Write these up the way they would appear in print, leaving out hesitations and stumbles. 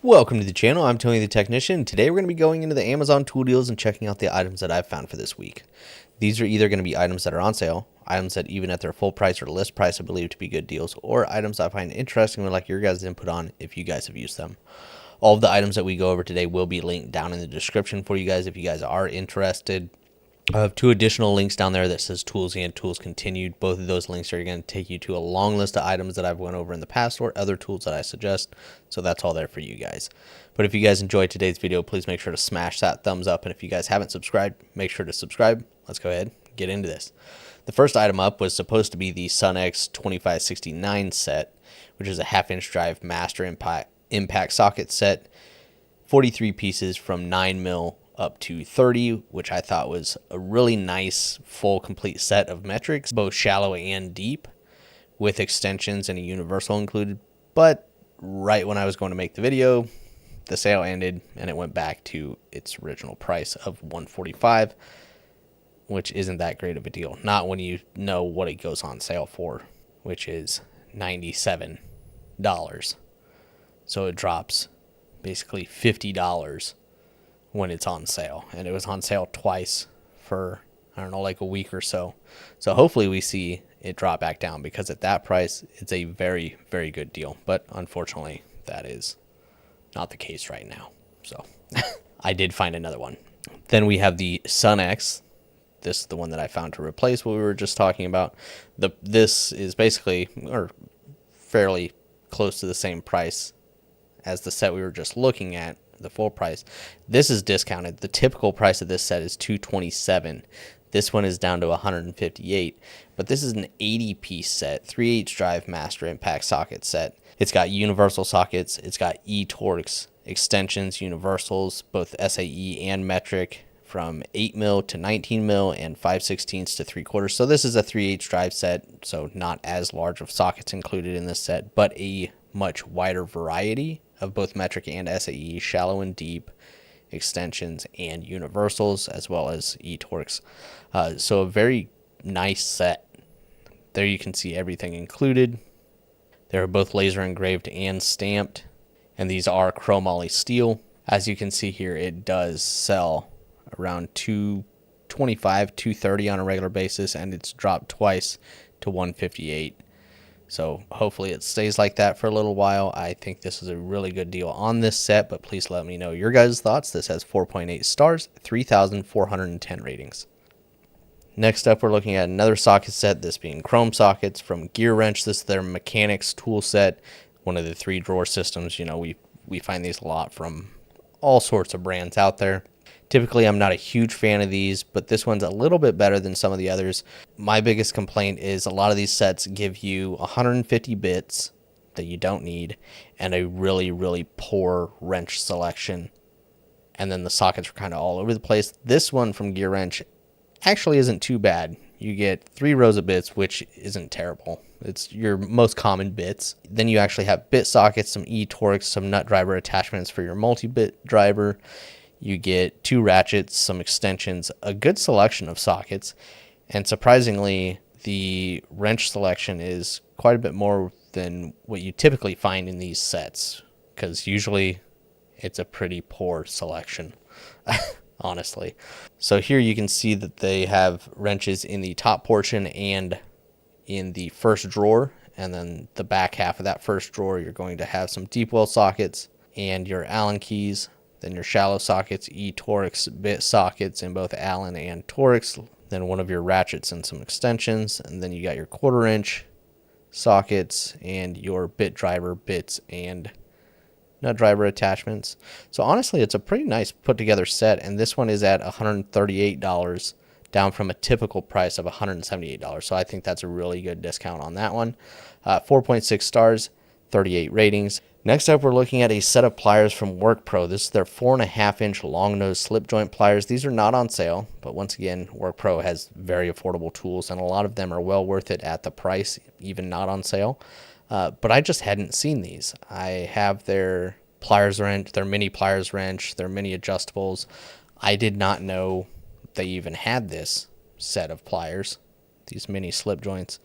Welcome to the channel. I'm Tony the Technician. Today we're going to be going into the Amazon tool deals and checking out the items that I've found for this week. These are either going to be items that are on sale, items that even at their full price or list price I believe to be good deals, or items I find interesting and would like your guys' input on if you guys have used them. All of the items that we go over today will be linked down in the description for you guys if you guys are interested. I have two additional links down there that says tools and tools continued. Both of those links are going to take you to a long list of items that I've went over in the past or other tools that I suggest. So that's all there for you guys. But if you guys enjoyed today's video, please make sure to smash that thumbs up. And if you guys haven't subscribed, make sure to subscribe. Let's go ahead and get into this. The first item up was supposed to be the Sunex 2569 set, which is a 1/2-inch drive master impact socket set. 43 pieces from 9mm up to 30, which I thought was a really nice full complete set of metrics, both shallow and deep, with extensions and a universal included. But right when I was going to make the video, the sale ended and it went back to its original price of $145, which isn't that great of a deal. Not when you know what it goes on sale for, which is $97. So it drops basically $50 when it's on sale, and it was on sale twice for, I don't know, like a week or so. So hopefully we see it drop back down, because at that price it's a very, very good deal. But unfortunately that is not the case right now. So I did find another one. Then we have the Sunex. This is the one that I found to replace what we were just talking about. This is basically, or fairly close to the same price as the set we were just looking at, the full price. This is discounted. The typical price of this set is $227. This one is down to $158, but this is an 80-piece set, 3/8 drive master impact socket set. It's got universal sockets, it's got e-Torx extensions, universals, both SAE and metric, from 8mm to 19mm and 5/16 to 3/4. So this is a 3/8 drive set, so not as large of sockets included in this set, but a much wider variety of both metric and SAE, shallow and deep, extensions and universals, as well as e-Torx. So a very nice set. There you can see everything included. They are both laser engraved and stamped, and these are chromoly steel. As you can see here, it does sell around $225, $230 on a regular basis, and it's dropped twice to $158. So hopefully it stays like that for a little while. I think this is a really good deal on this set, but please let me know your guys' thoughts. This has 4.8 stars, 3,410 ratings. Next up, we're looking at another socket set, this being chrome sockets from Gearwrench. This is their mechanics tool set, one of the 3-drawer systems. You know, we find these a lot from all sorts of brands out there. Typically, I'm not a huge fan of these, but this one's a little bit better than some of the others. My biggest complaint is a lot of these sets give you 150 bits that you don't need and a really, really poor wrench selection. And then the sockets are kind of all over the place. This one from Gearwrench actually isn't too bad. You get 3 rows of bits, which isn't terrible. It's your most common bits. Then you actually have bit sockets, some e-Torx, some nut driver attachments for your multi-bit driver. You get 2 ratchets, some extensions, a good selection of sockets, and surprisingly, the wrench selection is quite a bit more than what you typically find in these sets, because usually it's a pretty poor selection, honestly. So here you can see that they have wrenches in the top portion and in the first drawer, and then the back half of that first drawer you're going to have some deep well sockets and your Allen keys. Then your shallow sockets, e-Torx bit sockets in both Allen and Torx. Then one of your ratchets and some extensions. And then you got your 1/4 inch sockets and your bit driver bits and nut driver attachments. So honestly, it's a pretty nice put together set. And this one is at $138, down from a typical price of $178. So I think that's a really good discount on that one. 4.6 stars, 38 ratings. Next up, we're looking at a set of pliers from Workpro. This is their 4.5-inch long nose slip joint pliers. These are not on sale, but once again, Workpro has very affordable tools, and a lot of them are well worth it at the price, even not on sale. But I just hadn't seen these. I have their pliers wrench, their mini pliers wrench, their mini adjustables. I did not know they even had this set of pliers, these mini slip joints.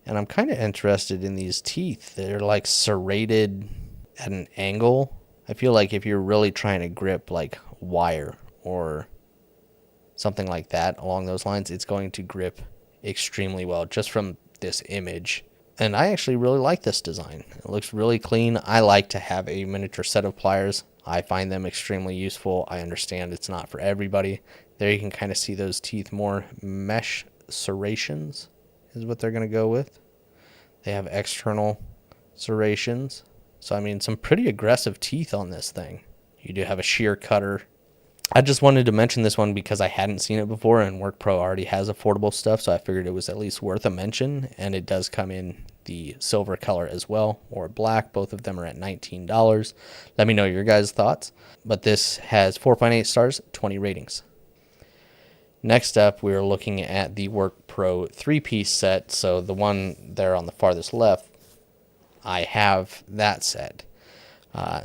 And I'm kind of interested in these teeth. They're like serrated at an angle I feel like if you're really trying to grip like wire or something like that along those lines, it's going to grip extremely well just from this image. And I actually really like this design. It looks really clean. I like to have a miniature set of pliers. I find them extremely useful. I understand it's not for everybody. There you can kind of see those teeth more. Mesh serrations is what they're going to go with. They have external serrations. So, I mean, some pretty aggressive teeth on this thing. You do have a shear cutter. I just wanted to mention this one because I hadn't seen it before, and Workpro already has affordable stuff, so I figured it was at least worth a mention. And it does come in the silver color as well, or black. Both of them are at $19. Let me know your guys' thoughts. But this has 4.8 stars, 20 ratings. Next up, we're looking at the Workpro 3-piece set. So the one there on the farthest left, I have that set.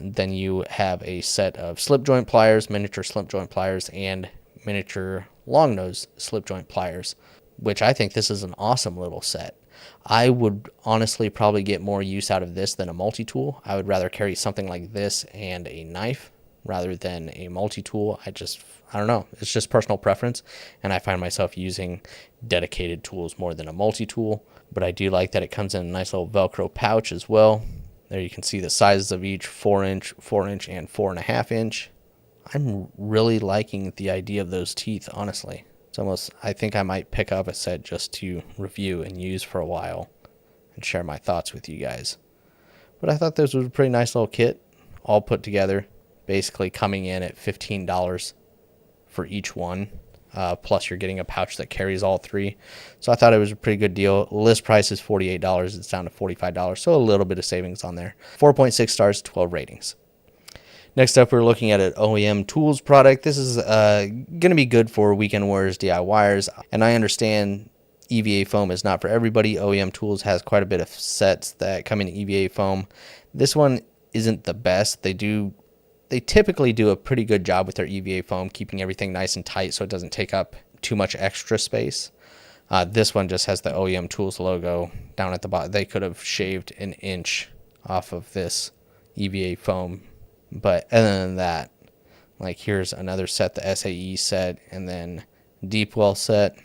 Then you have a set of slip joint pliers, miniature slip joint pliers, and miniature long nose slip joint pliers, which I think this is an awesome little set. I would honestly probably get more use out of this than a multi-tool. I would rather carry something like this and a knife rather than a multi-tool. I don't know. It's just personal preference, and I find myself using dedicated tools more than a multi-tool. But I do like that it comes in a nice little Velcro pouch as well. There you can see the sizes of each, 4-inch, 4-inch, and 4.5-inch. I'm really liking the idea of those teeth, honestly. It's almost, I think I might pick up a set just to review and use for a while and share my thoughts with you guys. But I thought this was a pretty nice little kit, all put together, basically coming in at $15 for each one. Plus you're getting a pouch that carries all three. So I thought it was a pretty good deal. List price is $48. It's down to $45. So a little bit of savings on there. 4.6 stars, 12 ratings. Next up, we're looking at an OEM Tools product. This is going to be good for weekend warriors, DIYers. And I understand EVA foam is not for everybody. OEM Tools has quite a bit of sets that come in EVA foam. This one isn't the best. They typically do a pretty good job with their EVA foam, keeping everything nice and tight so it doesn't take up too much extra space. This one just has the OEM Tools logo down at the bottom. They could have shaved an inch off of this EVA foam. But other than that, like here's another set, the SAE set, and then Deep Well set.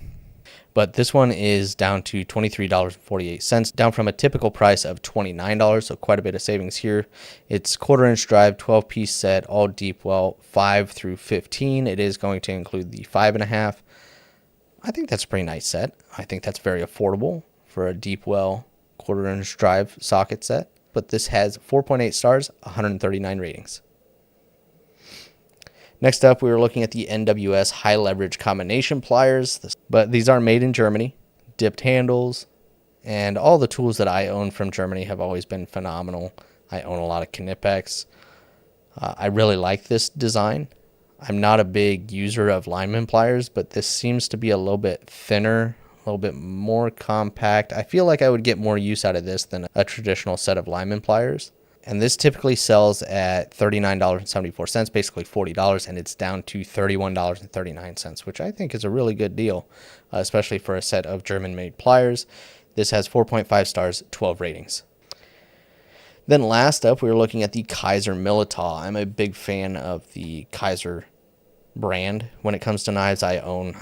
But this one is down to $23.48, down from a typical price of $29, so quite a bit of savings here. It's 1/4-inch drive, 12-piece set, all deep well, 5 through 15. It is going to include the 5.5. I think that's a pretty nice set. I think that's very affordable for a deep well 1/4-inch drive socket set. But this has 4.8 stars, 139 ratings. Next up, we were looking at the NWS high leverage combination pliers, but these are made in Germany, dipped handles, and all the tools that I own from Germany have always been phenomenal. I own a lot of Knipex. I really like this design. I'm not a big user of lineman pliers, but this seems to be a little bit thinner, a little bit more compact. I feel like I would get more use out of this than a traditional set of lineman pliers. And this typically sells at $39.74, basically $40, and it's down to $31.39, which I think is a really good deal, especially for a set of German-made pliers. This has 4.5 stars, 12 ratings. Then last up, we were looking at the Kizer Militaw. I'm a big fan of the Kizer brand. When it comes to knives, I own,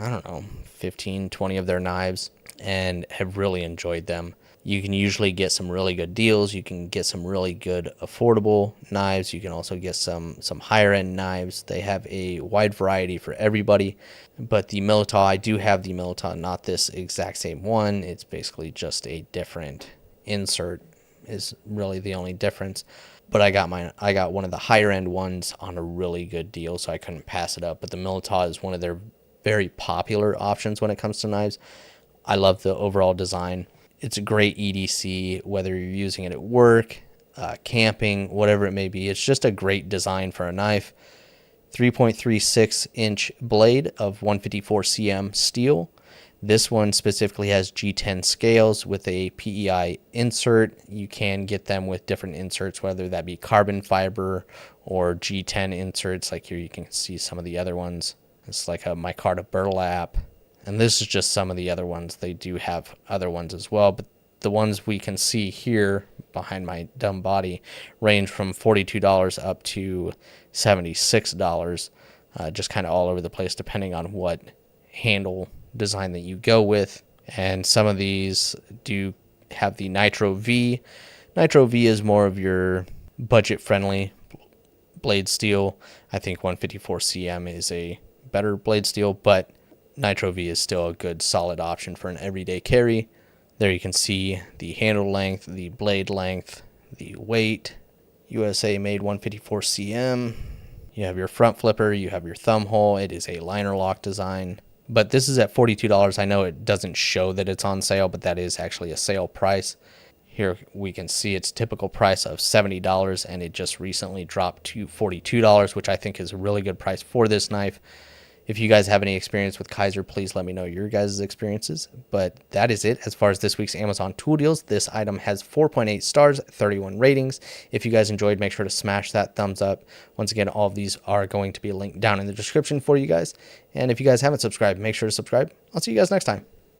15, 20 of their knives and have really enjoyed them. You can usually get some really good deals. You can get some really good affordable knives. You can also get some higher end knives. They have a wide variety for everybody. But the Militaw, I do have the Militaw, not this exact same one. It's basically just a different insert is really the only difference. But I got one of the higher end ones on a really good deal, so I couldn't pass it up. But the Militaw is one of their very popular options when it comes to knives. I love the overall design. It's a great EDC, whether you're using it at work, camping, whatever it may be. It's just a great design for a knife. 3.36-inch blade of 154 cm steel. This one specifically has G10 scales with a PEI insert. You can get them with different inserts, whether that be carbon fiber or G10 inserts. Like here you can see some of the other ones. It's like a micarta burlap. And this is just some of the other ones. They do have other ones as well, but the ones we can see here behind my dumb body range from $42 up to $76, just kind of all over the place depending on what handle design that you go with. And some of these do have the Nitro V. Nitro V is more of your budget friendly blade steel. I think 154 cm is a better blade steel, but Nitro V is still a good solid option for an everyday carry. There you can see the handle length, the blade length, the weight, USA made 154 cm. You have your front flipper, you have your thumb hole. It is a liner lock design, but this is at $42. I know it doesn't show that it's on sale, but that is actually a sale price. Here we can see its typical price of $70, and it just recently dropped to $42, which I think is a really good price for this knife. If you guys have any experience with Kizer, please let me know your guys' experiences. But that is it as far as this week's Amazon tool deals. This item has 4.8 stars, 31 ratings. If you guys enjoyed, make sure to smash that thumbs up. Once again, all of these are going to be linked down in the description for you guys. And if you guys haven't subscribed, make sure to subscribe. I'll see you guys next time.